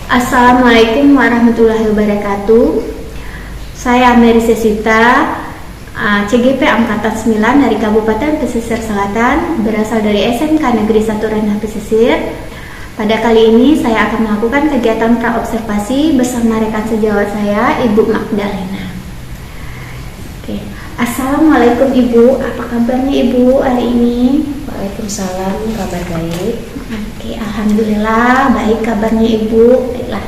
Assalamualaikum warahmatullahi wabarakatuh. Saya Mary Sesita, CGP Angkatan 9 dari Kabupaten Pesisir Selatan, berasal dari SMK Negeri 1 Rendah Pesisir. Pada kali ini saya akan melakukan kegiatan praobservasi bersama rekan sejawat saya, Ibu Magdalena. Oke. Assalamualaikum Ibu, apa kabarnya Ibu hari ini? Waalaikumsalam, kabar baik. Oke, alhamdulillah baik kabarnya Ibu. Baiklah.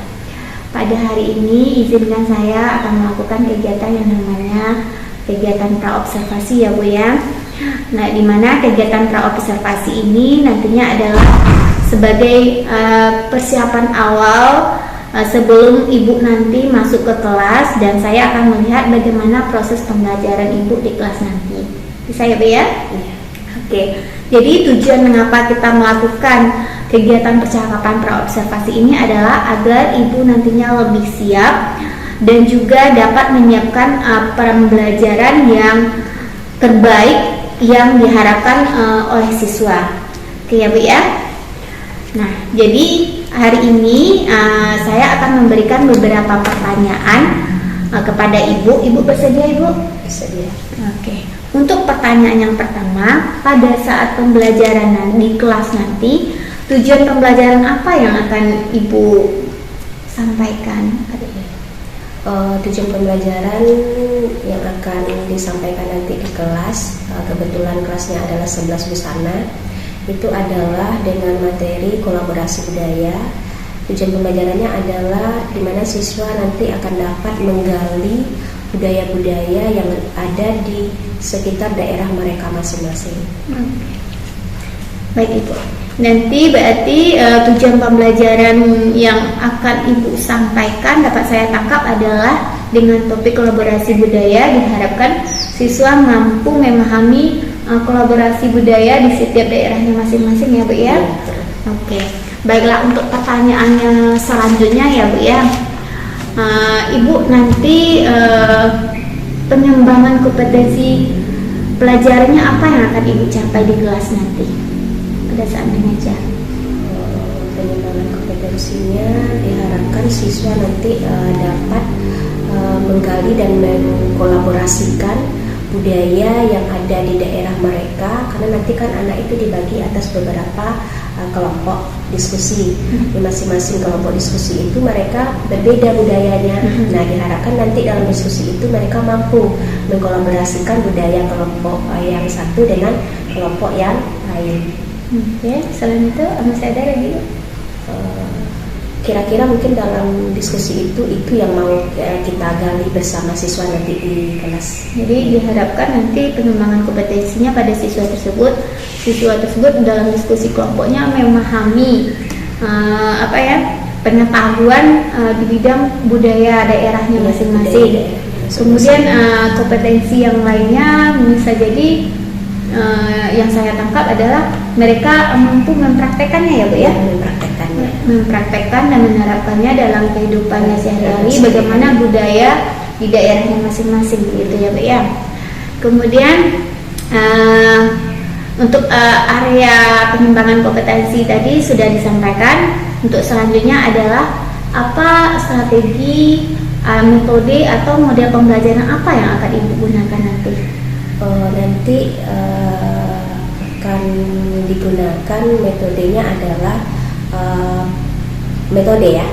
Pada hari ini izinkan saya akan melakukan kegiatan yang namanya kegiatan praobservasi ya Bu ya. Nah, di mana kegiatan praobservasi ini nantinya adalah sebagai persiapan awal sebelum Ibu nanti masuk ke kelas, dan saya akan melihat bagaimana proses pembelajaran Ibu di kelas nanti. Bisa ya Bu ya? Iya. Oke, jadi tujuan mengapa kita melakukan kegiatan percakapan praobservasi ini adalah agar Ibu nantinya lebih siap dan juga dapat menyiapkan pembelajaran yang terbaik yang diharapkan oleh siswa. Oke ya Bu ya? Nah, jadi hari ini saya akan memberikan beberapa pertanyaan kepada Ibu. Ibu bersedia Ibu? Bersedia. Oke. Untuk pertanyaan yang pertama, pada saat pembelajaran di kelas nanti, tujuan pembelajaran apa yang akan Ibu sampaikan? Tujuan pembelajaran yang akan disampaikan nanti di kelas, kebetulan kelasnya adalah 11 busana, itu adalah dengan materi kolaborasi budaya. Tujuan pembelajarannya adalah di mana siswa nanti akan dapat menggali budaya-budaya yang ada di sekitar daerah mereka masing-masing. Baik Ibu. Nanti berarti tujuan pembelajaran yang akan Ibu sampaikan dapat saya tangkap adalah dengan topik kolaborasi budaya. Diharapkan siswa mampu memahami kolaborasi budaya di setiap daerahnya masing-masing ya Bu ya. Oke. Baiklah, untuk pertanyaannya selanjutnya ya Bu ya. Ibu nanti pengembangan kompetensi pelajarannya apa yang akan Ibu capai di kelas nanti pada saat mengajar? Pengembangan kompetensinya diharapkan siswa nanti dapat menggali dan mengkolaborasikan budaya yang ada di daerah mereka, karena nanti kan anak itu dibagi atas beberapa kelompok diskusi. Di masing-masing kelompok diskusi itu mereka berbeda budayanya. Nah, diharapkan nanti dalam diskusi itu mereka mampu mengkolaborasikan budaya kelompok yang satu dengan kelompok yang lain. Ya, selain itu masih ada lagi? Kira-kira mungkin dalam diskusi itu yang mau kita gali bersama siswa nanti di kelas. Jadi diharapkan nanti pengembangan kompetensinya pada siswa tersebut dalam diskusi kelompoknya memahami pengetahuan di bidang budaya daerahnya masing-masing. Kemudian kompetensi yang lainnya bisa jadi yang saya tangkap adalah mereka mampu mempraktekannya ya Bu ya. Mempraktekkan dan menerapkannya dalam kehidupannya sehari-hari, bagaimana budaya di daerahnya masing-masing gitu ya Bu ya. Kemudian untuk area pengembangan kompetensi tadi sudah disampaikan. Untuk selanjutnya adalah apa strategi, metode atau model pembelajaran apa yang akan Ibu gunakan nanti? Nanti akan digunakan metodenya adalah metode ya.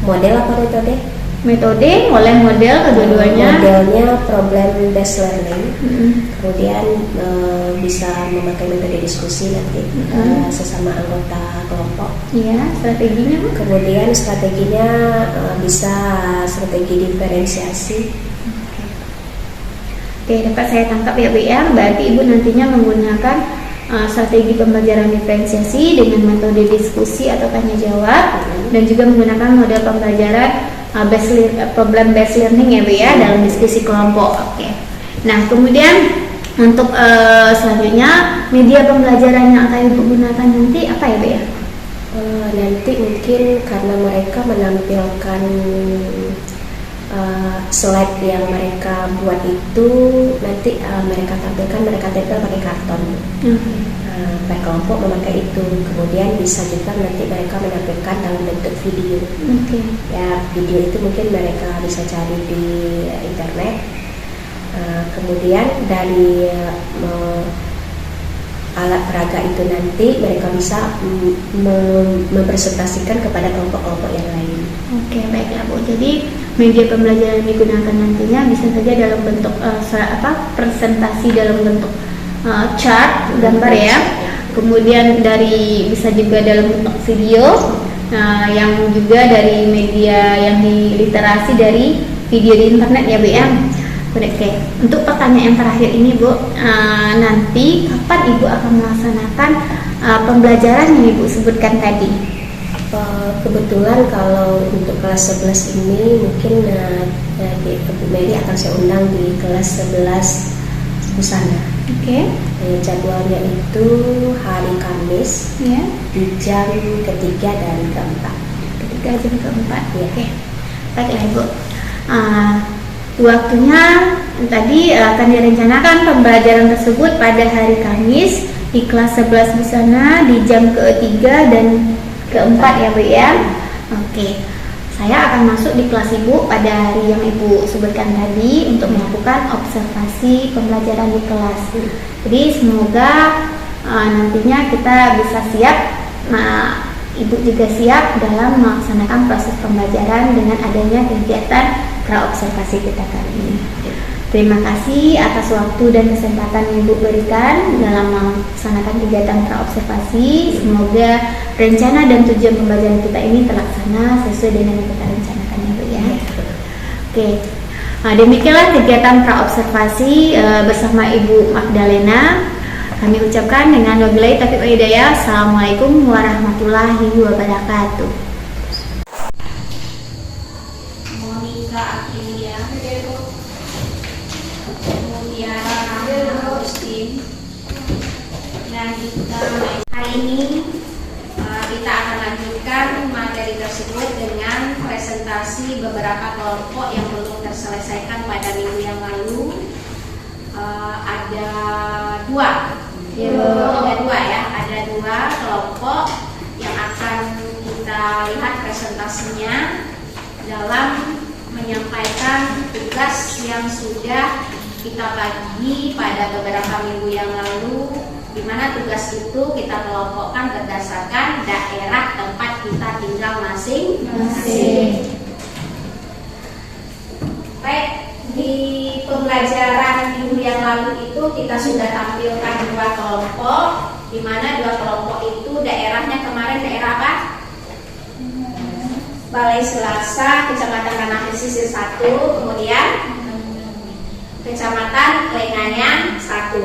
Model apa metode? Metode, model kedua-duanya. Modelnya problem based learning. Kemudian bisa memakai metode diskusi nanti sesama anggota kelompok. Iya, strateginya. Kemudian strateginya bisa strategi diferensiasi. Oke, dapat saya tangkap ya Bu ya. Berarti Ibu nantinya menggunakan strategi pembelajaran diferensiasi dengan metode diskusi atau tanya jawab, dan juga menggunakan model pembelajaran problem based learning ya Bu ya dalam diskusi kelompok. Oke. Nah, kemudian untuk selanjutnya media pembelajaran yang akan Ibu gunakan nanti apa ya Bu ya? Nanti mungkin karena mereka menampilkan slide yang mereka buat itu nanti mereka tampilkan pakai karton. Per kelompok memakai itu, kemudian bisa juga nanti mereka menampilkan dalam bentuk video. Ya, video itu mungkin mereka bisa cari di internet. Kemudian dari alat peraga itu nanti mereka bisa mempresentasikan kepada kelompok-kelompok yang lain. Oke, baiklah Bu. Jadi media pembelajaran yang digunakan nantinya bisa saja dalam bentuk presentasi dalam bentuk chart, gambar ya. Kemudian bisa juga dalam bentuk video. Yang juga dari media yang literasi dari video di internet ya Bu ya. Oke. Untuk pertanyaan yang terakhir ini Bu, nanti kapan Ibu akan melaksanakan pembelajaran yang Ibu sebutkan tadi? Kebetulan kalau untuk kelas 11 ini mungkin Bu Mary akan saya undang di kelas 11 busana. Jadwalnya itu hari Kamis ya, di jam ketiga dan keempat. Jam keempat. Ya. Baiklah Ibu. Waktunya tadi akan direncanakan pembelajaran tersebut pada hari Kamis di kelas 11 busana di jam ketiga dan keempat ya Bu ya. Oke. Saya akan masuk di kelas Ibu pada hari yang Ibu sebutkan tadi untuk melakukan observasi pembelajaran di kelas. Jadi semoga nantinya kita bisa siap, Ibu juga siap dalam melaksanakan proses pembelajaran dengan adanya kegiatan praobservasi kita kali ini. Terima kasih atas waktu dan kesempatan yang Ibu berikan dalam melaksanakan kegiatan praobservasi. Semoga rencana dan tujuan pembelajaran kita ini terlaksana sesuai dengan yang kita rencanakan ya Bu ya. Oke. Demikianlah kegiatan praobservasi bersama Ibu Magdalena. Kami ucapkan dengan wabillahi taufiq wal hidayah. Assalamualaikum warahmatullahi wabarakatuh. Monica Aprilia, Mutiara Agustin. Hari ini kita akan lanjutkan materi tersebut dengan presentasi beberapa kelompok yang belum terselesaikan pada minggu yang lalu. Ada dua kelompok yang akan kita lihat presentasinya dalam menyampaikan tugas yang sudah kita bagi pada beberapa minggu yang lalu, di mana tugas itu kita kelompokkan berdasarkan daerah tempat kita tinggal masing-masing. Baik, di pembelajaran minggu yang lalu itu kita sudah tampilkan dua kelompok, di mana dua kelompok itu daerahnya kemarin daerah apa? Balai Selasa, Kecamatan Tanah Pesisir 1, kemudian Kecamatan Lenganyang 1.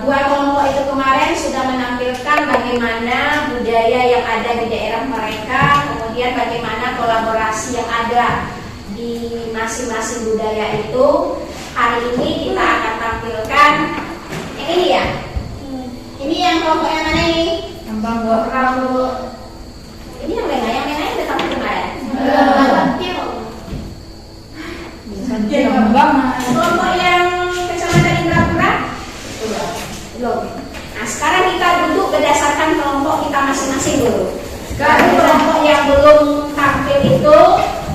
Dua kelompok itu kemarin sudah menampilkan bagaimana budaya yang ada di daerah mereka, kemudian bagaimana kolaborasi yang ada di masing-masing budaya itu. Hari ini kita akan tampilkan yang ini ya. Ini yang kelompok yang mana ini? Ini yang Lenganyang udah tampil kemarin. Kelompok yang Kecamatan Indrapura belum. Nah, sekarang kita duduk berdasarkan kelompok kita masing-masing dulu. Sekarang kelompok yang belum tampil itu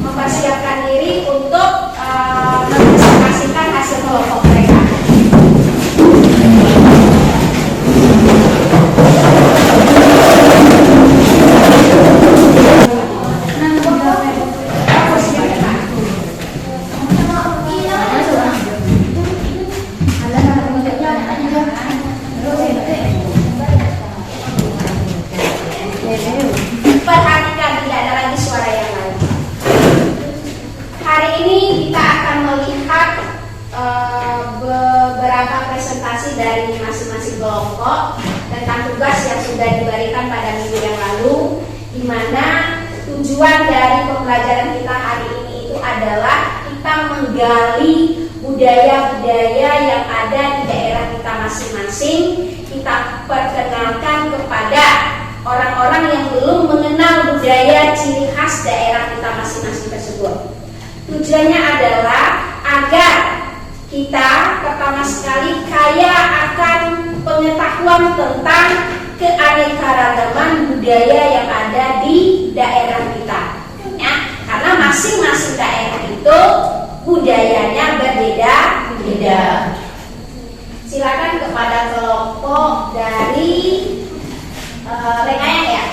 mempersiapkan diri untuk mempresentasikan hasil kelompok mereka. Perhatikan, tidak ada lagi suara yang lain. Hari ini kita akan melihat beberapa presentasi dari masing-masing kelompok tentang tugas yang sudah diberikan pada minggu yang lalu, di mana tujuan dari pembelajaran kita hari ini itu adalah kita menggali budaya-budaya yang ada di daerah kita masing-masing. Kita perkenalkan kepada orang-orang yang belum mengenal budaya ciri khas daerah kita masing-masing tersebut. Tujuannya adalah agar kita pertama sekali kaya akan pengetahuan tentang keanekaragaman budaya yang ada di daerah kita. Ya, karena masing-masing daerah itu budayanya berbeda-beda. Silakan kepada kelompok dari Lengayang ya,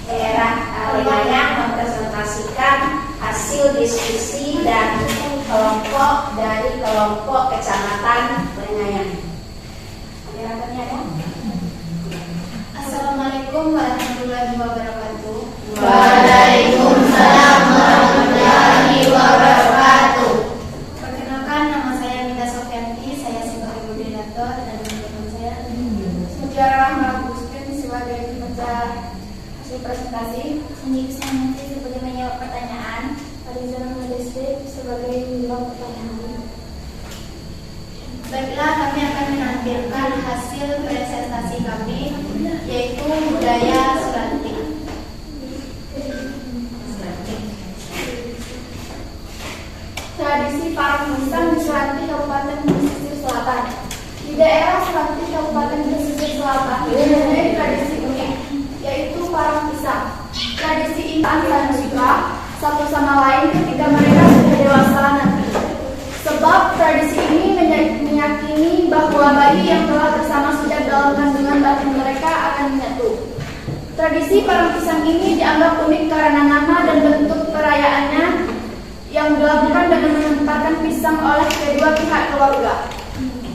daerah Lengayang mempresentasikan hasil diskusi dan kelompok dari kelompok kecamatan Lengayang. Assalamualaikum warahmatullahi wabarakatuh. Waalaikumsalam warahmatullahi wabarakatuh. Perkenalkan, nama saya Mita Sofianti. Saya sebagai moderator dan teman saya Mutiara Rahma Agustin sebagai pembaca hasil presentasi. Ini bisa nanti sebagai menjawab pertanyaan. Alizana Madesri sebagai menjawab pertanyaan. Baiklah, kami akan menampilkan hasil presentasi kami, yaitu budaya Suranting. Tradisi Parang Musang di Suranting, Kabupaten Pesisir Selatan. Di daerah Suranting, Kabupaten Pesisir Selatan, mempunyai tradisi unik, yaitu Parang Pisang. Tradisi ini akan suka satu sama lain ketika mereka sudah dewasa nanti. Sebab tradisi ini meyakini bahwa bayi yang telah bersama sejak dalam kandungan batin mereka akan menyatu. Tradisi Parang Pisang ini dianggap unik karena nama dan bentuk perayaannya yang dilakukan dengan menempatkan pisang oleh kedua pihak keluarga.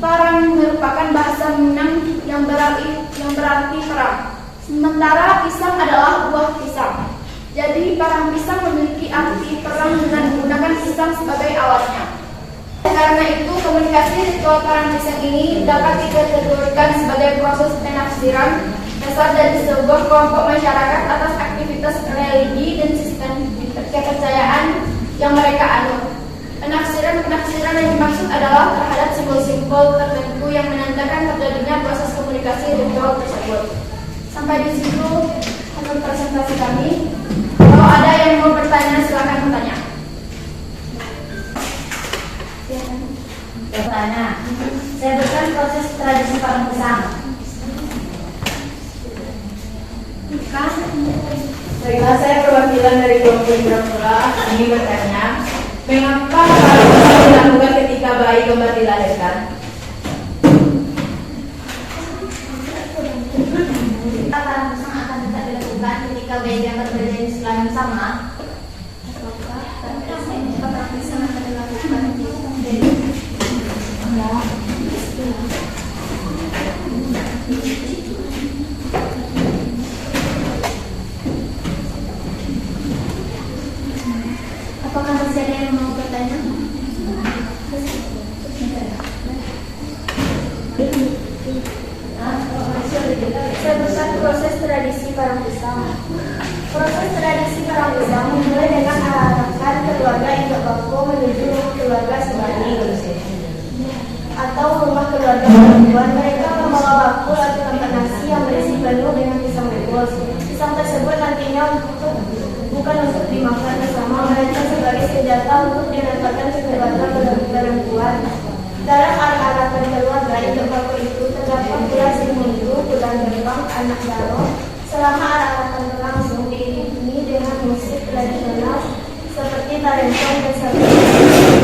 Parang merupakan bahasa Minang yang berarti perang. Sementara pisang adalah buah pisang. Jadi Parang Pisang memiliki arti perang dengan menggunakan pisang sebagai alatnya. Karena itu, komunikasi ritual Parang Pisang ini dapat dikategorikan sebagai proses penafsiran dasar dari sebuah kelompok masyarakat atas aktivitas religi dan sistem kepercayaan yang mereka anut. Penafsiran yang dimaksud adalah terhadap simbol-simbol tertentu yang menandakan terjadinya proses komunikasi ritual tersebut. Sampai di situ hasil presentasi kami. Kalau ada yang mau bertanya, silakan bertanya. Saya berikan proses tradisi Parang Pisang. Baiklah, saya perwakilan dari kelompok Indrapura ingin bertanya, mengapa Parang Pisang dilakukan ketika bayi kembar dilahirkan? Parang Pisang akan tetap dilakukan ketika bayi yang berbeda jenis kelamin sama. Parang Pisang akan dilakukan apakah masih ada yang mau bertanya? Sebesar proses tradisi Parang Pisang. Proses tradisi Parang Pisang dimulai dengan arahkan keluarga Induk Bako menuju keluarga Sebani atau rumah keluarga perempuan. Mereka membawa bakul atau tempat nasi yang berisi penuh dengan pisang rebus. Pisang tersebut nantinya bukan untuk dimakan bersama, melainkan sebagai senjata untuk dilemparkan ke keluarga perempuan. Dalam arah-arahan keluarga Induk Bako itu terdapat pula Semundu, Bulan Gerbang, Anak Daro. Selama arah-arahan berlangsung diiringi dengan musik tradisional seperti tarentong dan sapi.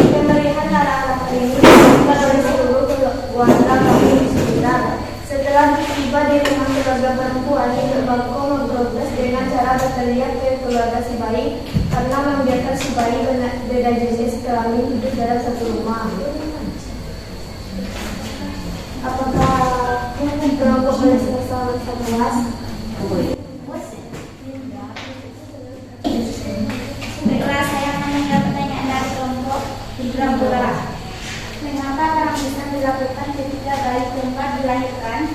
Kemeriahan arah-arahan ini dilakukan oleh seluruh keluarga kaum di sekitar. Setelah tiba di rumah keluarga perempuan, Induk Bako memprotes dengan cara berteriak ke keluarga si bayi karena membiarkan si bayi beda jenis kelamin hidup dalam satu rumah. Apakah kelompok boleh selesai 11? Baiklah, saya akan menjawab pertanyaan dari kelompok Indrapura. Mengapa Parang Pisang dilakukan ketika bayi keempat dilahirkan?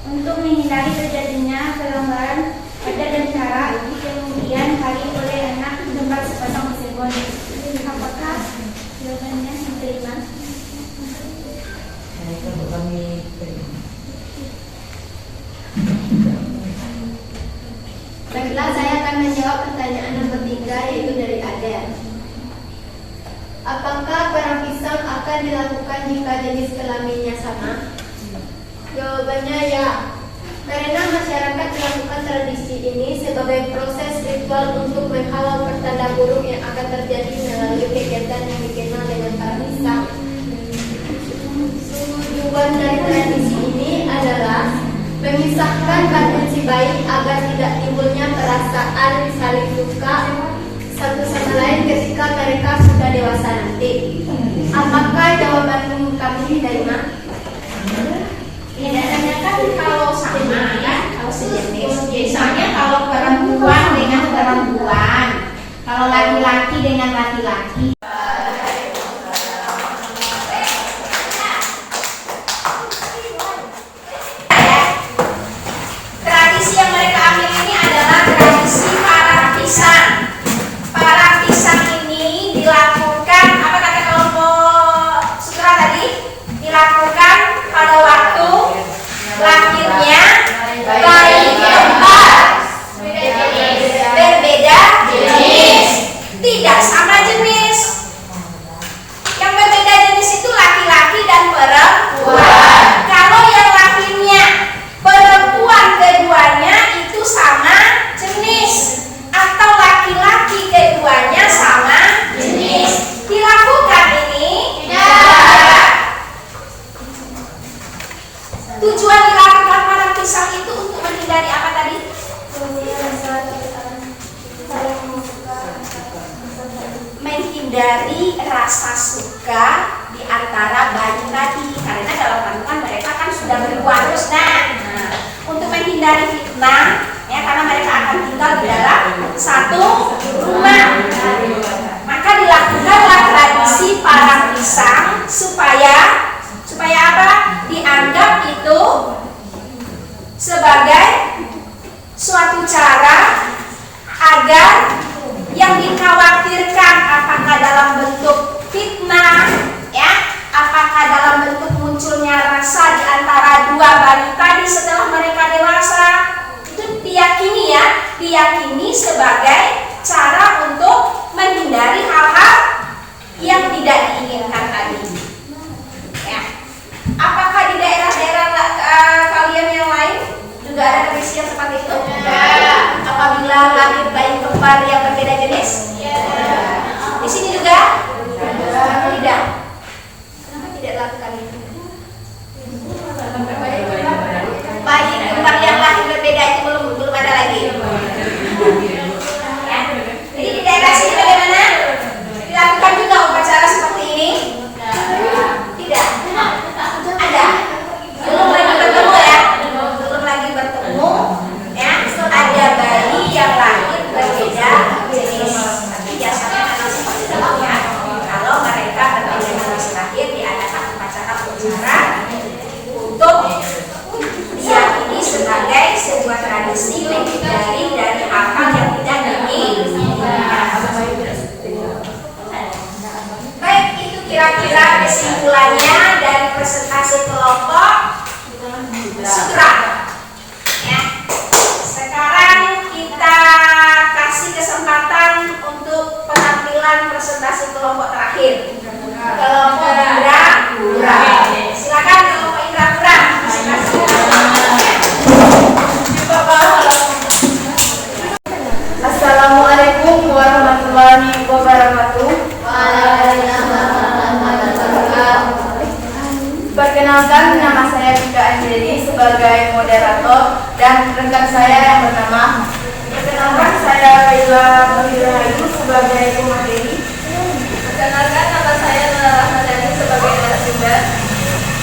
Untuk menghindari terjadinya pelanggaran adat dan cara, kemudian hari oleh anak kembar sepasang Cirebon. Apakah jawabannya diterima? Baiklah, saya akan menjawab pertanyaan nomor 3, yaitu dari Aden. akan dilakukan jika jenis kelaminnya sama? Jawabannya ya. Karena masyarakat melakukan tradisi ini sebagai proses ritual untuk menghalau pertanda buruk yang akan terjadi melalui kegiatan yang dikenal dengan prapisah. Tujuan dari tradisi ini adalah memisahkan kandung si bayi agar tidak timbulnya perasaan saling suka satu sama lain ketika mereka sudah dewasa nanti. Apakah jawaban kami diterima? Tidak hanya kan kalau sama ya, kalau sejenis. Misalnya kalau perempuan dengan perempuan, kalau laki-laki dengan laki-laki. Tradisi yang mereka ambil ini adalah tradisi parang pisang. Parang pisang ini dilakukan, apa kata kelompok sutra tadi? Dilakukan pada waktu lahirnya bayi kembar berbeda jenis, tidak sama jenis. Yang berbeda jenis itu laki-laki dan perempuan. Kalau yang lahirnya perempuan keduanya itu sama jenis, atau laki-laki keduanya sama jenis, dilakukan ini? Tidak. Tujuan dilakukan parang pisang itu untuk menghindari apa tadi? Menghindari rasa suka di antara bayi tadi, karena dalam kandungan mereka kan sudah berdua terus. Nah, untuk menghindari fitnah, ya, karena mereka akan tinggal di dalam satu rumah, maka dilakukanlah tradisi parang pisang supaya apa? Dianggap itu sebagai suatu cara agar yang dikhawatirkan apakah dalam bentuk fitnah, ya, apakah dalam bentuk munculnya rasa di antara dua bayi tadi setelah mereka dewasa, itu diyakini sebagai cara untuk menghindari hal-hal yang tidak diinginkan tadi. Ya. Apakah di daerah-daerah kalian yang lain juga ada tradisi yang seperti itu? Ya. Apabila lahir bayi kembar yang berbeda jenis? Ya. Di sini juga? Tidak. Kenapa tidak lakukan itu? Bayi kembar yang lahir berbeda itu belum ada lagi. Ya. Jadi di daerah sini bagaimana? Dilakukan juga upacara seperti ini? Tidak. Ada. Belum lagi bertemu ya. Belum lagi bertemu. Ya. Ada bayi yang lahir berbeda jenis. Tapi biasanya memang seperti itu ya. Kalau mereka berbeda jenis lahir, diadakan upacara untuk diyakini sebagai sebuah tradisi menghindari dari hal-hal yang tidak diinginkan. Baik, itu kira-kira kesimpulannya dari presentasi kelompok sutra. Ya. Sekarang kita kasih kesempatan untuk penampilan presentasi kelompok terakhir. Kelompok Indrapura. Silakan kelompok Indrapura. Assalamualaikum warahmatullahi wabarakatuh. Perkenalkan, nama saya Vika Anjeli sebagai moderator dan rekan saya yang bernama. Perkenalkan, saya Laila Mahirayu sebagai pemateri. Perkenalkan, nama saya Nala Rahmadani sebagai narasumber.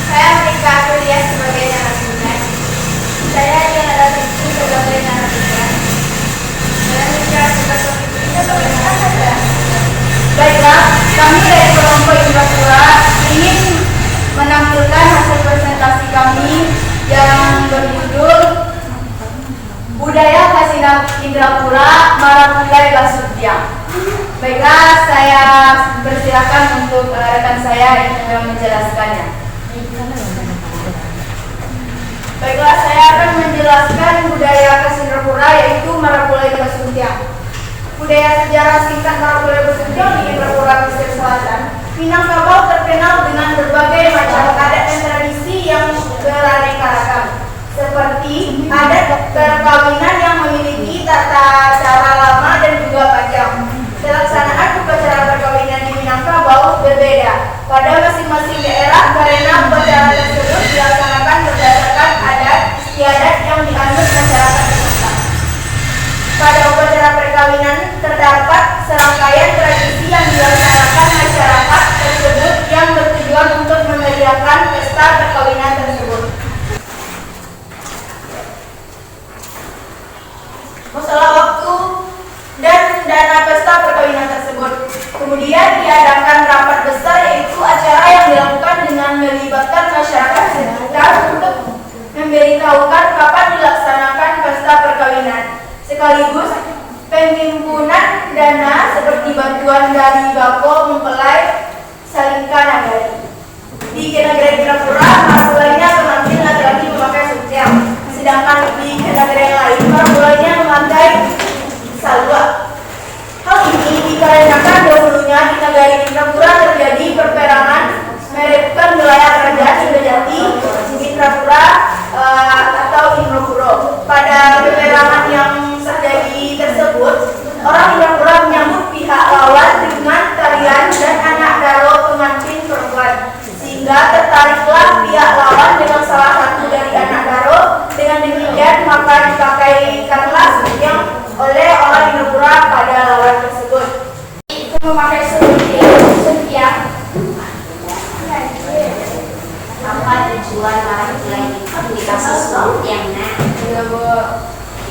Saya Vika Kuliah sebagai narasumber. Saya Diana Rizky sebagai narasumber. Saya Mika Sukaswati sebagai narasumber. Baiklah, kami dari kelompok Indrapura ingin menampilkan hasil presentasi kami yang berjudul Budaya Khas Indrapura Marapulai Basudya. Baiklah, saya persilakan untuk rekan saya yang menjelaskannya. Baiklah, saya akan menjelaskan budaya khas Indrapura yaitu Marapulai Basudya. Budaya sejarah singkat Marapulai Basudya di Indrapura, Pesisir Selatan, Minangkabau terkenal terkenal dengan berbagai macam adat dan tradisi yang beraneka ragam, seperti adat perkawinan yang memiliki tata cara lama dan juga panjang. Pelaksanaan upacara perkawinan di Minangkabau berbeda pada masing-masing daerah karena upacara tersebut dilaksanakan berdasarkan adat istiadat yang dianut masyarakat setempat. Pada upacara perkawinan terdapat serangkaian tradisi yang dilaksanakan masyarakat tersebut yang bertujuan untuk memeriahkan pesta perkawinan tersebut. Masalah waktu dan dana pesta perkawinan tersebut. Kemudian diadakan rapat besar, yaitu acara yang dilakukan dengan melibatkan masyarakat sekitar untuk memberitahukan kapan dilaksanakan pesta perkawinan, sekaligus penghimpunan dana seperti bantuan dari Bako Mempelai Salingka Nagari. Di Kenagari Indrapura, mulainya pengantin laki-laki memakai sutiang, sedangkan di Kenagari lain mulainya memakai salwa. Hal ini dikarenakan dahulunya di Nagari Indrapura terjadi perperangan merebutkan wilayah kerajaan Indojati, Indrapura atau Indrapura. Pada peperangan yang terjadi tersebut, orang Indrapura menyambut pihak lawan dengan tarian dan anak daro pengantin perempuan, sehingga tertariklah pihak lawan dengan salah satu dari anak daro. Dengan demikian maka dipakaikanlah yang oleh orang Indrapura pada lawan tersebut. Itu memakai sutiang. Apa tujuan laki-laki itu dikasih sutiangnya?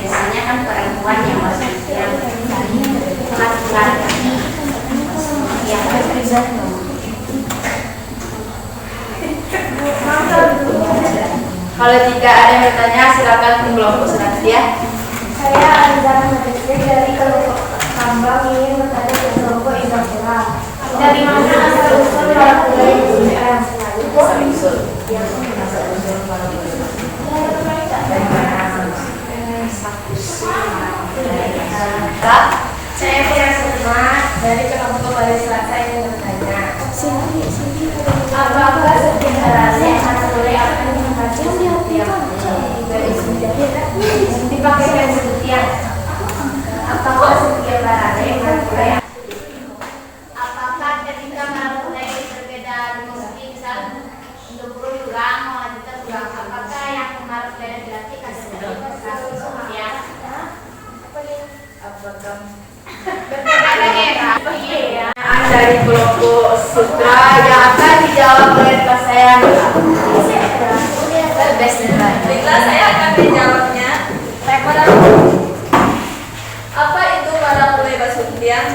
Biasanya kan perempuan yang masuk yang laki-laki yang Kalau tidak ada yang bertanya, silakan ke kelompok selanjutnya. Saya Anzara Madesri dari kelompok Kambang ingin bertanya ke kelompok Indrapura. Dari mana asal-usul para budaya Indonesia? Saya Fira Sukma dari kelompok Bali Selasa yang bertanya, apakah setiap hari boleh akan memakai sutiang dipakaikan sutiang? Apakah setiap hari boleh? Apakah ketika mulai berbeda musik, misal untuk kurang melanjutkan kurang, apakah yang kemarin beda dilatih kasih sutiang? Apakah Dari kelompok sutra yang akan dijawab oleh kelas saya. Baiklah, saya akan menjawabnya. Apa itu marapule basuntiang?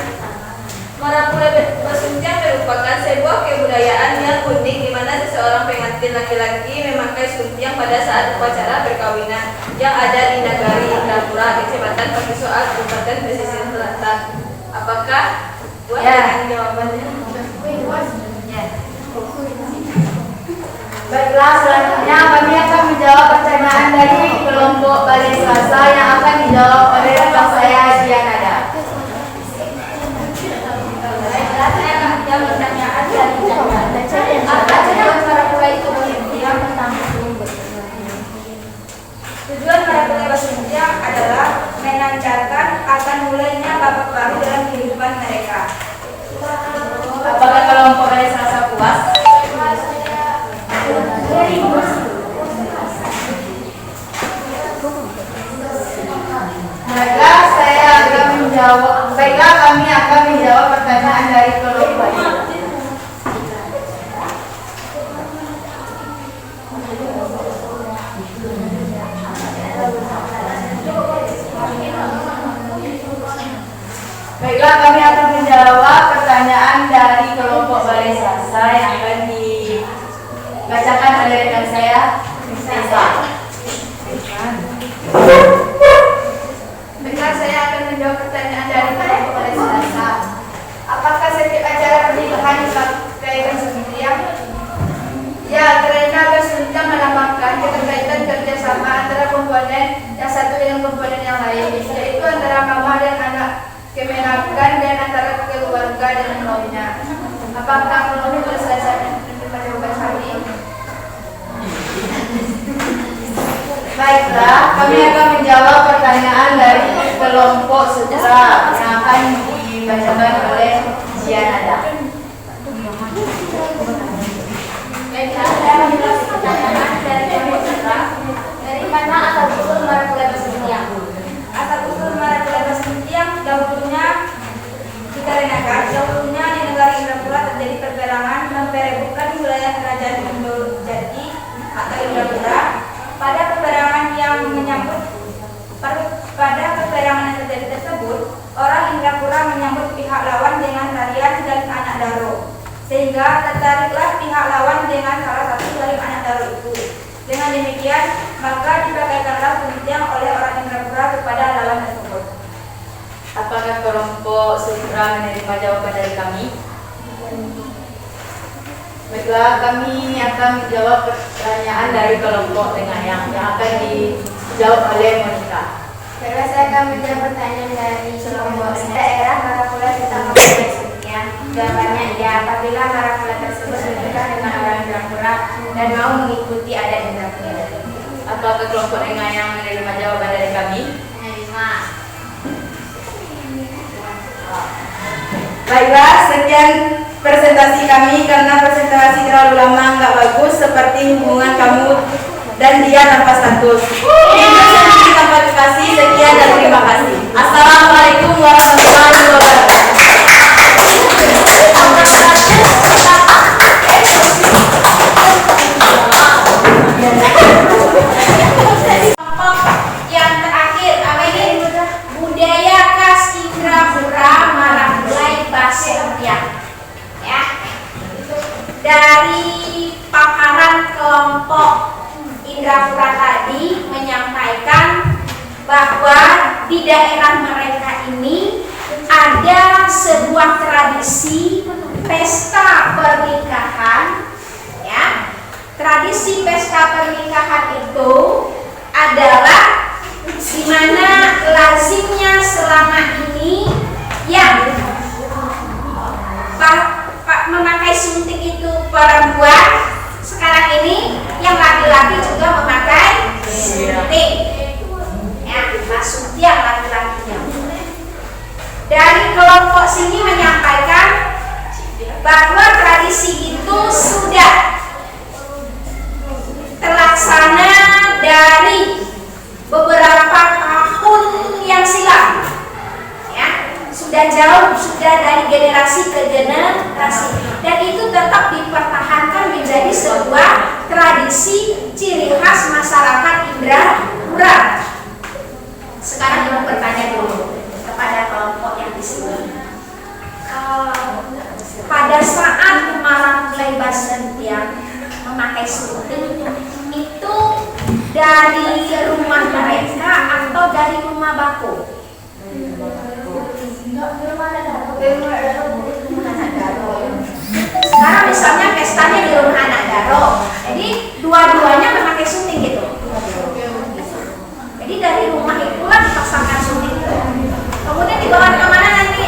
Marapule basuntiang merupakan sebuah kebudayaan yang unik di mana seseorang pengantin laki-laki memakai suntiang pada saat upacara perkawinan yang ada di Nagari Indrapura, Kecamatan Pakisoal, Kabupaten Pesisir Selatan. Apakah buat dengan jawabannya? Baiklah, selanjutnya kami akan menjawab pertanyaan dari kelompok Bali Selasa yang akan dijawab oleh rekan saya Dianada. Baiklah, saya akan menjawab pertanyaan dari apa tujuan marapule itu bersuntiang tentang tujuan marapule bersuntiang adalah menandakan akan mulainya babak baru dalam kehidupan mereka. Apakah kelompok Bali Selasa puas? Baiklah, kami akan menjawab pertanyaan dari kelompok. Baiklah, kami akan menjawab pertanyaan dari kelompok Balai Selasa yang akan dibacakan oleh rekan saya, Nisa. Baiklah, saya akan menjawab pertanyaan dari kelompok Balai Selasa. Apakah setiap acara pernikahan dipakaikan suntiang? Ya, karena bersuntiang melambangkan keterkaitan kerjasama antara komponen yang satu dengan komponen yang lain, yaitu antara mama dan anak, kemenakan dan antara keluarga dengan kaumnya. Apakah kelompok boleh selesai pada jawaban kami? Baiklah, kami akan menjawab pertanyaan dari kelompok sutra yang akan dibacakan oleh Cianada. Baiklah, saya menjelaskan pertanyaan dari kelompok sutra. Dari mana asal-usul Marapula Basuntiang? Asal-usul Marapula Basuntiang dahulunya dikarenakan dahulunya di negara Indrapura terjadi perperangan memperebutkan wilayah kerajaan Indojati atau Indrapura. Pada peperangan yang terjadi tersebut, orang Indrapura menyambut pihak lawan dengan tarian dan anak daro, sehingga tertariklah pihak lawan dengan salah satu dari anak daro itu. Dengan demikian, maka dipakaikanlah suntiang oleh orang Indrapura kepada lawan tersebut. Apakah kelompok sutra menerima jawaban dari kami? Baiklah, kami akan menjawab pertanyaan dari kelompok tengah yang akan dijawab oleh Monica. Baiklah, saya akan menjawab pertanyaan dari kelompok daerah Marapula kita memakai suntiang. Jawabannya ya, apabila Marapula tersebut menikah dengan orang Indrapura dan mau mengikuti adat Indrapura. Apakah kelompok tengah yang menerima jawaban dari kami? Menerima. Baiklah, sekian presentasi kami. Karena presentasi terlalu lama nggak bagus, seperti hubungan kamu dan dia tanpa status. Ini presentasi tanpa dikasih. Sekian dan terima kasih. Assalamualaikum warahmatullahi wabarakatuh. Yang terakhir, apa ini? Budaya khas Indrapura Marapulai Basuntiang. Ya. Dari paparan kelompok Indrapura tadi menyampaikan bahwa di daerah mereka ini ada sebuah tradisi pesta pernikahan. Ya. Tradisi pesta pernikahan itu adalah di mana lazimnya selama ini yang memakai suntik itu perempuan, sekarang ini yang laki-laki juga memakai suntik. Ya, suntiang laki-lakinya. Dari kelompok sini menyampaikan bahwa tradisi itu sudah terlaksana dari beberapa tahun yang silam, ya, sudah jauh, sudah dari generasi ke generasi, dan itu tetap dipertahankan menjadi sebuah tradisi ciri khas masyarakat Indrapura. Sekarang ibu bertanya dulu kepada kelompok yang di sini, pada saat Marapulai Basuntiang memakai suntik itu dari rumah mereka atau dari rumah bako? Sekarang misalnya pestanya di rumah anak daro, jadi dua-duanya memakai suntik gitu. Jadi dari rumah itulah dipasangkan suntik itu. Kemudian dibawa kemana nanti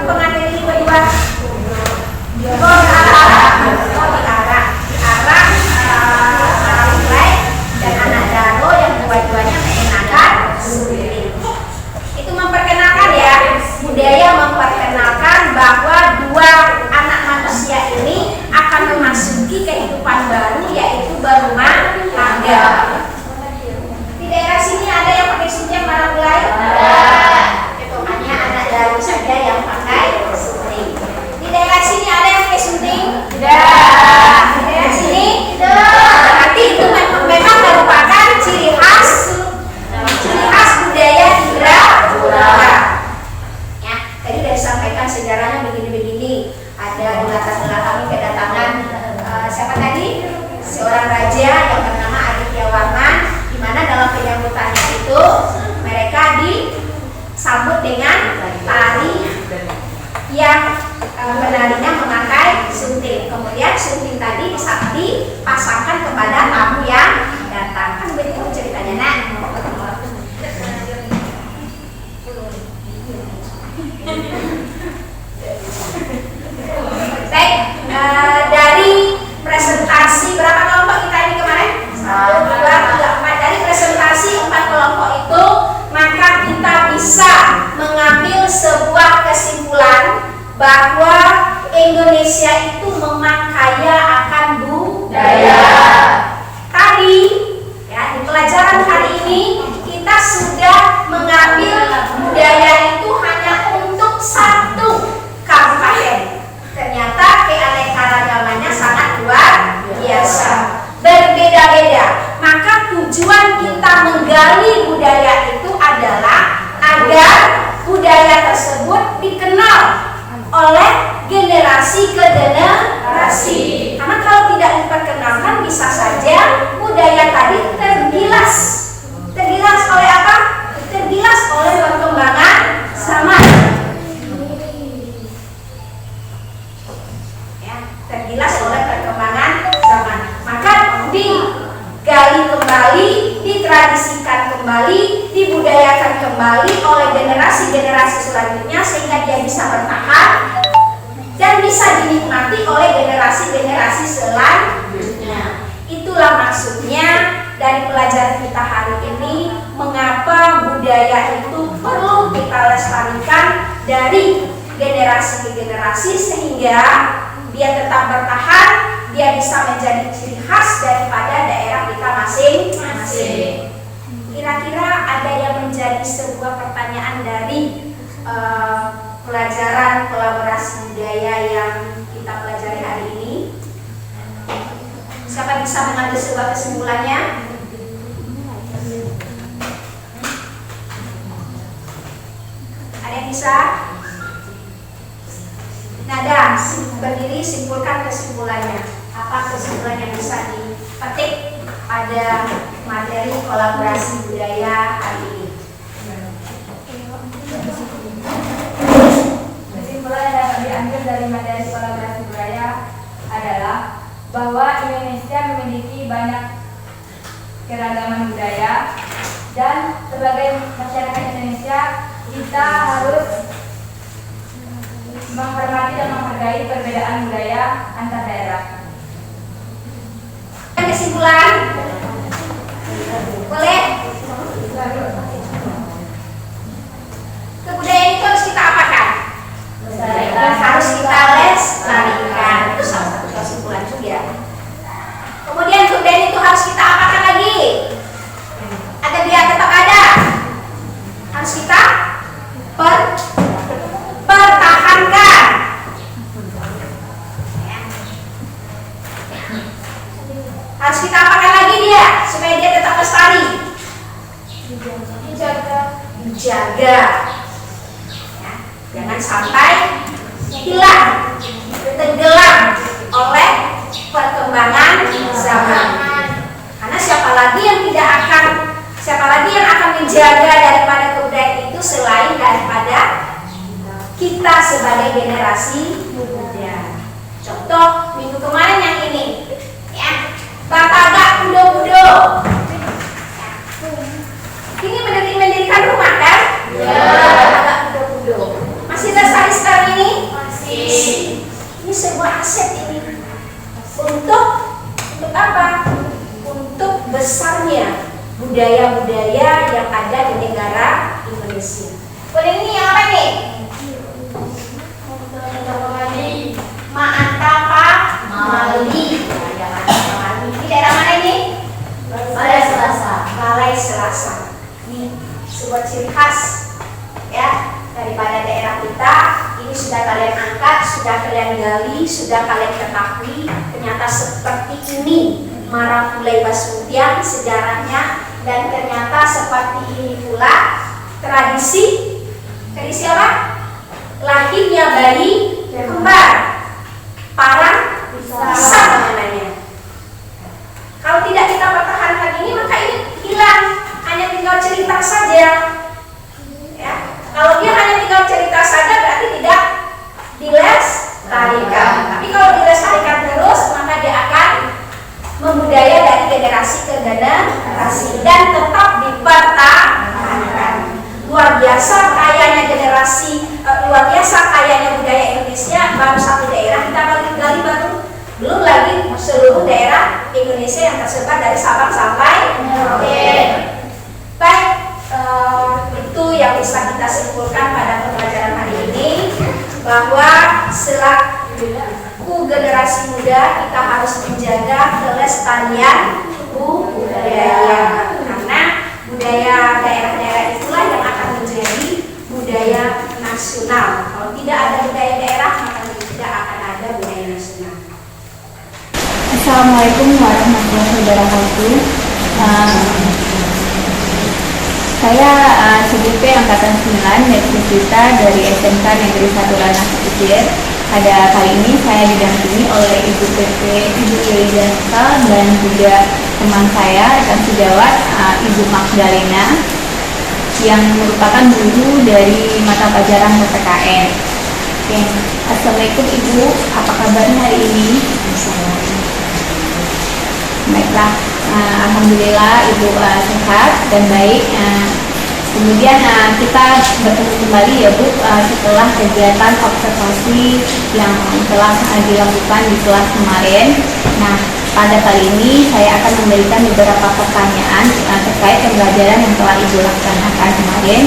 pengantin ini berdua? Dibawa ke arah Marapulai dan anak daro yang dua-duanya mengenakan suntik. Itu memperkenalkan ya, budaya memperkenalkan bahwa dua anak manusia ini akan memasuki kehidupan baru, yaitu berumah tangga. Di daerah sini ada yang pakai suntik Marapulai? Hanya anak daro saja yang pakai suntik. Di daerah sini ada yang pakai suntik? Tidak. Di daerah sini? Berarti itu memang merupakan ciri khas budaya Indrapura. Ya, tadi sudah disampaikan sejarahnya begini-begini. Ada di latar belakang kedatangan siapa tadi? Seorang raja yang bernama Aditya Warman, di mana dalam penyambutannya itu mereka disambut dengan tari yang penarinya memakai sunting. Kemudian sunting tadi dipasangkan kepada tamu yang datang. Kan begitu ceritanya, Nak. Baik, bahwa Indonesia itu memang kaya akan budaya. Tadi ya di pelajaran hari ini kita sudah mengambil budaya itu hanya untuk satu kabupaten. Ternyata keanekaragamannya sangat luar biasa, berbeda-beda. Maka tujuan kita menggali budaya itu adalah agar budaya tersebut dikenal oleh generasi ke generasi. Karena kalau tidak diperkenalkan bisa saja budaya tadi tergilas. Tergilas oleh apa? Tergilas oleh perkembangan zaman. Ya, tergilas oleh perkembangan zaman. Maka digali kembali, ditradisikan kembali, dibudayakan kembali oleh generasi-generasi selanjutnya sehingga dia bisa bertahan dan bisa dinikmati oleh generasi-generasi selanjutnya. Itulah maksudnya dari pelajaran kita hari ini, mengapa budaya itu perlu kita lestarikan dari generasi ke generasi sehingga dia tetap bertahan, dia bisa menjadi ciri khas daripada daerah kita masing-masing. Kira-kira ada yang menjadi sebuah pertanyaan dari pelajaran kolaborasi budaya yang kita pelajari hari ini? Siapa bisa mengambil sebuah kesimpulannya? Ada yang bisa? Nada, berdiri, simpulkan kesimpulannya. Apa kesimpulan yang bisa dipetik pada materi kolaborasi budaya hari ini? Kesimpulan yang dapat diambil dari materi kolaborasi budaya adalah bahwa Indonesia memiliki banyak keragaman budaya dan sebagai masyarakat Indonesia kita harus menghormati dan menghargai perbedaan budaya antar daerah. Kesimpulan? Boleh? Kebudayaan itu harus kita apakan? Harus kita lestarikan. Itu salah satu kesimpulan juga. Kemudian kebudayaan itu harus kita apakan lagi? Agar dia tetap ada. Harus kita pertahankan. Harus kita apakan lagi dia supaya dia tetap lestari? Dijaga. Ya, jangan sampai hilang, tenggelam oleh perkembangan zaman. Karena siapa lagi yang akan menjaga daripada kebudayaan itu selain daripada kita sebagai generasi muda. Contoh minggu kemarin yang ini, ya, Batagak Budo-Budo. Ini mendirikan rumah kan? Ya. Batagak Budo-Budo. Masih lestari sekarang ini? Masih. Ini sebuah aset ini. Untuk apa? Untuk besarnya budaya-budaya yang ada di negara Indonesia. Kemudian ini yang apa nih? Maantapa Mali. Ini daerah mana ini? Balai Selasa. Balai Selasa. Ini sebuah ciri khas ya daripada daerah kita. Ini sudah kalian angkat, sudah kalian gali, sudah kalian ketahui. Ternyata seperti ini Marapulai Basuntiang sejarahnya, dan ternyata seperti ini pula tradisi apa? Lahirnya bayi kembar, parang pisang namanya. Kalau tidak kita pertahankan ini, maka ini hilang, hanya tinggal cerita saja. Ya, kalau dia hanya tinggal cerita saja berarti tidak dilestarikan. Tapi kalau dilestarikan terus, maka dia akan membudaya dari generasi ke generasi dan tetap dipertahankan. Luar biasa kayanya luar biasa kayanya budaya Indonesia. Baru satu daerah kita gali baru, belum lagi seluruh daerah Indonesia yang tersebar dari Sabang sampai Merauke. Baik, itu yang bisa kita simpulkan pada pembelajaran hari ini, bahwa selaku generasi muda kita harus menjaga kelestarian budaya, karena budaya daerah-daerah itulah yang akan menjadi budaya nasional. Kalau tidak ada budaya daerah, maka tidak akan ada budaya nasional. Assalamualaikum warahmatullahi wabarakatuh. Saya CGP Angkatan 9 Netrusita dari SMK Negeri 1 Ranah Pesisir. Pada kali ini saya didampingi oleh Ibu PP Ibu Iridanska dan juga teman saya rekan sejawat Ibu Magdalena yang merupakan guru dari mata pelajaran PPKN. Oke. Assalamualaikum Ibu, apa kabarnya hari ini? Baiklah, alhamdulillah Ibu sehat dan baik. Kemudian kita bertemu kembali ya Bu setelah kegiatan observasi yang telah dilakukan di kelas kemarin. Nah, pada kali ini saya akan memberikan beberapa pertanyaan terkait pembelajaran yang telah Ibu laksanakan kemarin.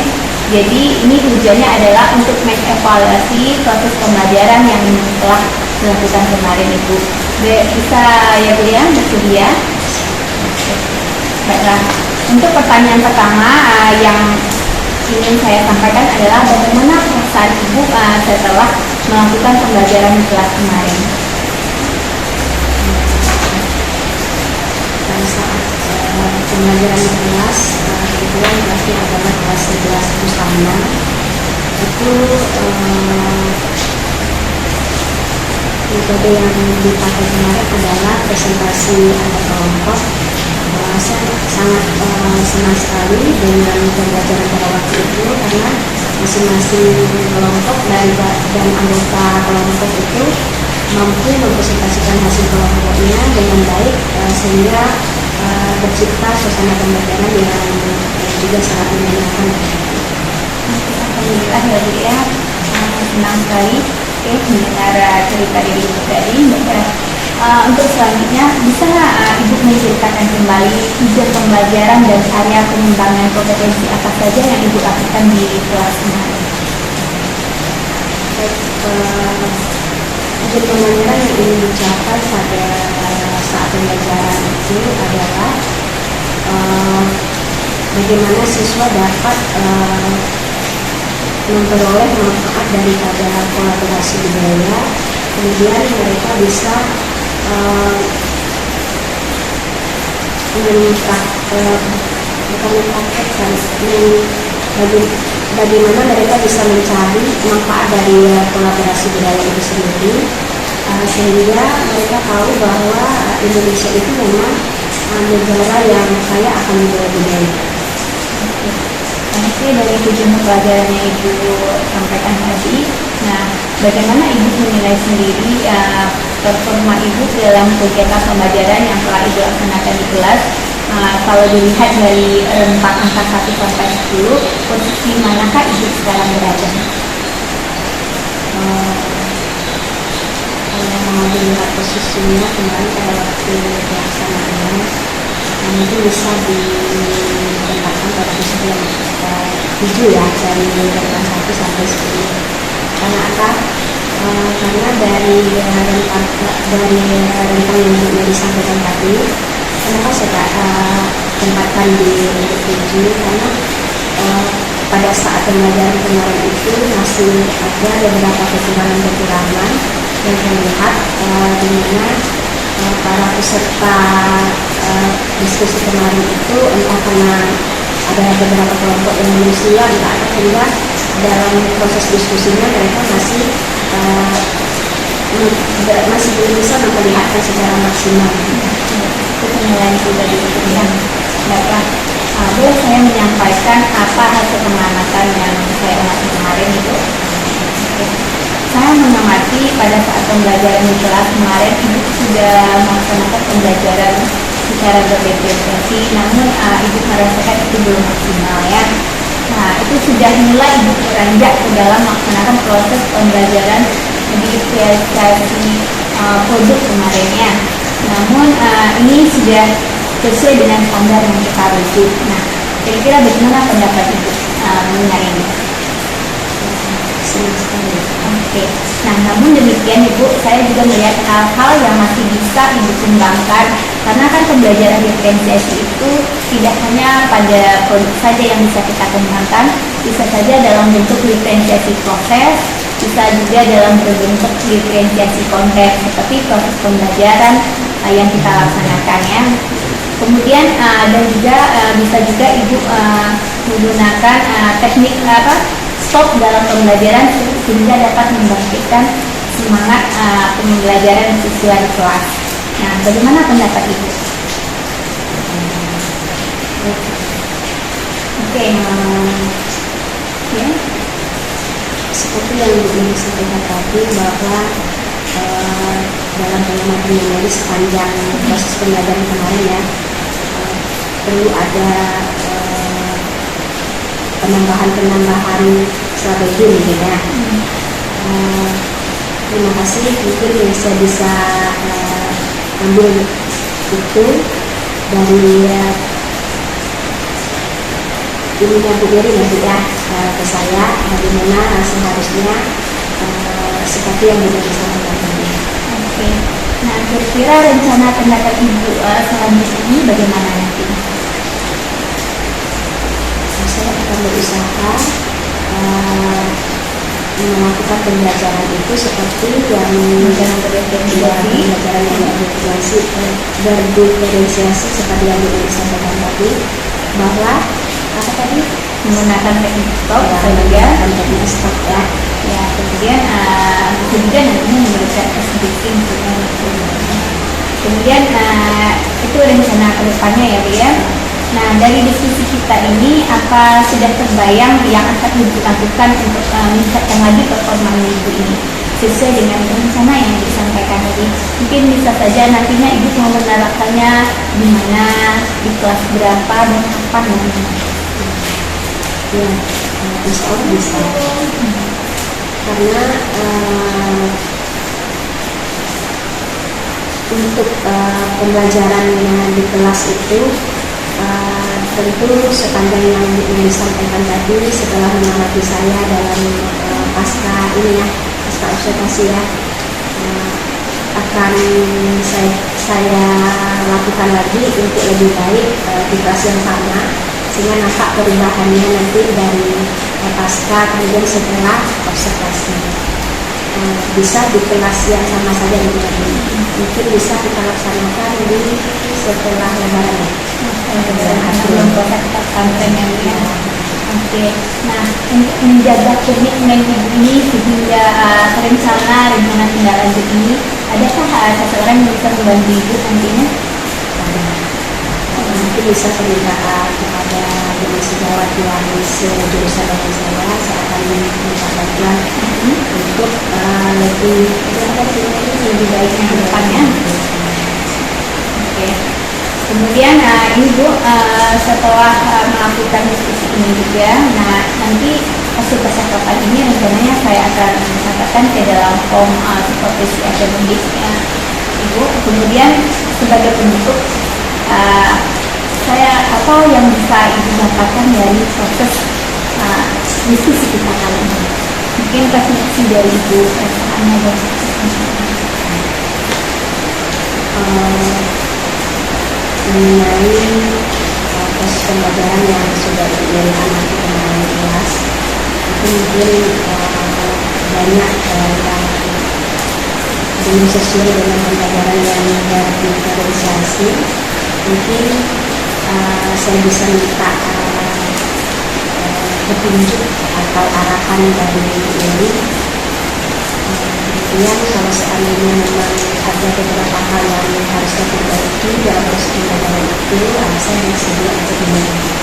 Jadi ini tujuannya adalah untuk mengevaluasi proses pembelajaran yang telah dilakukan kemarin Ibu. Bisa ya Bu ya, bersedia? Baiklah, untuk pertanyaan pertama yang ingin saya sampaikan adalah bagaimana perasaan Ibu setelah melakukan pembelajaran di kelas kemarin? Pada saat pembelajaran di kelas, kebetulan kelasnya adalah kelas 11 bersama, itu metode yang dipakai kemarin adalah presentasi antar kelompok. Saya sangat senang sekali dengan pembelajaran pada waktu itu, karena masing-masing kelompok dan anggota kelompok itu mampu mempresentasikan hasil kelompoknya dengan baik, sehingga tercipta suasana pembelajaran yang juga sangat menyenangkan. Alhamdulillah ya Bu ya, senang sekali mendengar cerita dari Ibu tadi. Untuk selanjutnya, bisa Ibu menceritakan kembali tujuan pembelajaran dan area pengembangan kompetensi apa saja yang Ibu lakukan di kelas kemarin? Tujuan pembelajaran yang ingin dicapai pada saat pembelajaran itu adalah bagaimana siswa dapat memperoleh manfaat daripada kolaborasi budaya, kemudian mereka bisa bagaimana mereka bisa mencari manfaat dari kolaborasi budaya itu sendiri, sehingga mereka tahu bahwa Indonesia itu memang negara yang kaya akan budaya. Oke, dari tujuan pembelajaran yang Ibu sampaikan tadi, nah bagaimana Ibu menilai sendiri performa Ibu dalam kegiatan pembelajaran yang telah Ibu laksanakan di kelas? Kalau dilihat dari rentang angka 1 sampai 10, posisi manakah Ibu sekarang berada? Kalau dilihat posisinya kemarin pada waktu pelaksanaan, mungkin bisa ditempatkan pada posisi yang 7 ya, dari rentang 1 sampai 10. Karena apa? Karena dari rentang yang disampaikan tadi, kenapa saya tempatkan di 7? Karena pada saat pembelajaran kemarin itu masih ada beberapa kekurangan yang terlihat, di mana para peserta diskusi kemarin itu entah karena ada beberapa kelompok yang belum siap, entah apa, sehingga dalam proses diskusinya mereka masih belum bisa memperlihatkan secara maksimal. Itu penilaian pribadi Ibu ya. Baiklah, boleh saya menyampaikan apa hasil pengamatan yang saya amati kemarin itu? Oke. Saya mengamati pada saat pembelajaran di kelas kemarin Ibu sudah melaksanakan pembelajaran secara berdiferensiasi, namun Ibu merasakan itu belum maksimal ya. Nah, itu sudah mulai Ibu beranjak ke dalam melaksanakan proses pembelajaran diferensiasi produk kemarinnya. Namun ini sudah sesuai dengan standar yang kita rujuk. Nah, kira-kira bagaimana pendapat Ibu mengenai ini? senang sekali. Oke. Nah, namun demikian Ibu, saya juga melihat hal-hal yang masih bisa Ibu kembangkan, karena kan pembelajaran diferensiasi itu tidak hanya pada produk saja yang bisa kita kembangkan, bisa saja dalam bentuk diferensiasi proses, bisa juga dalam bentuk diferensiasi konten seperti proses pembelajaran yang kita laksanakan ya. Kemudian dan juga bisa juga Ibu menggunakan teknik stop dalam pembelajaran sehingga dapat membangkitkan semangat pembelajaran siswa di kelas. Nah, bagaimana pendapat Ibu? Oke, ya. Seperti yang Ibu sampaikan tadi bahwa dalam pengamatan memori sepanjang proses pembelajaran kemarin ya, perlu ada penambahan strategi mungkin ya. Terima kasih, mungkin saya bisa ambil itu dari ininya Bu Mary nanti ya ke saya bagaimana seharusnya seperti yang sudah disampaikan tadi. Oke. Nah, kira-kira rencana pendapat Ibu selanjutnya ini bagaimana nanti? Saya akan berusaha melakukan pembelajaran itu seperti yang pembelajaran yang berdiferensiasi seperti yang disampaikan tadi, bahwa apa tadi Menggunakan teknik stop ya, saja. teknik stop ya. Ya, kemudian kemudian nantinya memberikan speaking. Kemudian itu rencana kedepannya ya Bu ya. Nah, dari diskusi kita ini apa sudah terbayang yang akan Ibu lakukan untuk meningkatkan lagi performa Ibu ini sesuai dengan rencana yang disampaikan tadi? Mungkin bisa saja nantinya Ibu mau menerapkannya di mana, di kelas berapa dan kapan nantinya? Ya, insya Allah bisa. Karena untuk pembelajarannya di kelas itu tentu sepanjang yang disampaikan tadi setelah mengamati saya dalam pasca ini ya, pasca observasi ya, akan saya lakukan lagi untuk lebih baik di kelas yang sama, sehingga nampak perubahannya nanti dari pasca kemudian setelah observasi. Bisa di kelas yang sama saja mungkin bisa kita laksanakan di setelah lebaran. Oke. Nah, untuk menjaga komitmen Ibu ini sehingga rencana tindak lanjut ini, adakah seseorang yang bisa membantu Ibu nantinya? Mungkin bisa saya minta kepada guru sejawat yang sejurusan dengan saya akan minta bantuan untuk lebih baik ke depannya. Oke. Kemudian ini Bu, setelah melakukan diskusi ini juga, nah nanti hasil percakapan ini rencananya saya akan catatkan ke dalam form supervisi akademik Ibu. Kemudian sebagai penutup, saya apa yang bisa Ibu dapatkan dari proses diskusi kita kali ini? Mungkin refleksi dari Ibu perasaannya dan mengenai proses pembelajaran yang sudah diamati kemarin kelas, itu mungkin banyak yang belum sesuai dengan pembelajaran yang diferensiasi. Mungkin saya bisa minta petunjuk atau arahan dari ini. Kemudian kalau seandainya memang ada beberapa hal yang harus diperbaiki dalam proses pembelajaran itu, saya bersedia untuk membantu.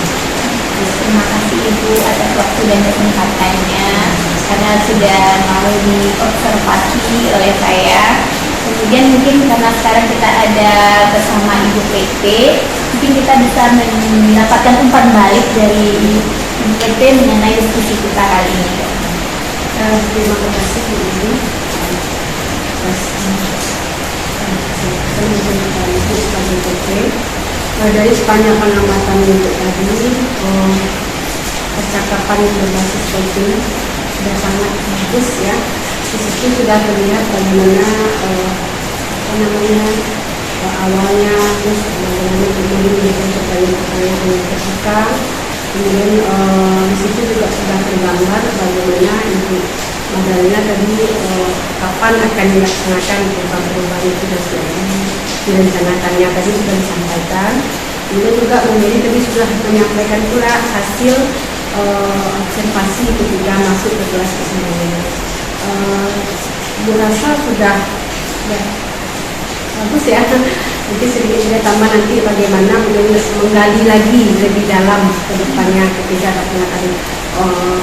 terima kasih Ibu atas waktu dan kesempatannya karena sudah mau diobservasi oleh saya. Kemudian mungkin karena sekarang kita ada bersama Ibu PT, mungkin kita bisa mendapatkan umpan balik dari Ibu PT mengenai diskusi kita kali ini. Terima kasih Bu Ibu. Dari sepanjang pengamatan untuk tadi, percakapan yang berbasis penting sudah sangat bagus ya. Di situ sudah terlihat bagaimana awalnya, terus bagaimana kemudian menjadi pertanyaan yang terbuka. Kemudian di situ juga sudah tergambar bagaimana Ibu Madalina tadi kapan akan dilaksanakan perubahan itu dan sebagainya, direncanakannya tadi sudah disampaikan. Kemudian juga Bu Mary tadi sudah menyampaikan pula hasil observasi ketika masuk ke kelas kesemuanya. Bu rasa sudah bagus ya. Nanti sedikit tambah nanti bagaimana menggali lagi lebih dalam ke depannya ketika akan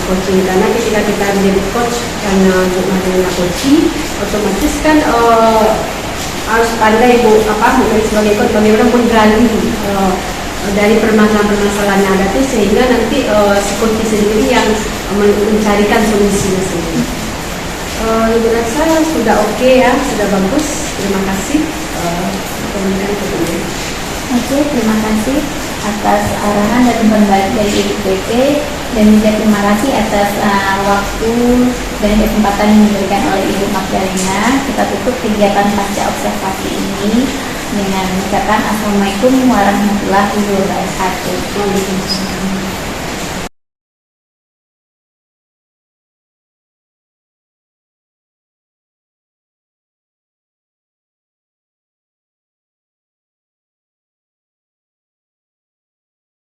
coaching, karena ketika kita menjadi coach karena Bu Madalina coaching, otomatis kan harus pandai Bu sebagai coach bagaimana menggali dari permasalahan yang ada itu, sehingga nanti si coach sendiri yang mencarikan solusinya sendiri. Ibu rasa sudah oke ya, sudah bagus. Terima kasih. Oke, terima kasih atas arahan dan pembagian dari Ibu PP, dan juga terima kasih atas waktu dan kesempatan yang diberikan oleh Ibu Magdalena. Kita tutup kegiatan pasca observasi ini dengan mengucapkan Assalamualaikum warahmatullahi wabarakatuh. Waalaikumsalam.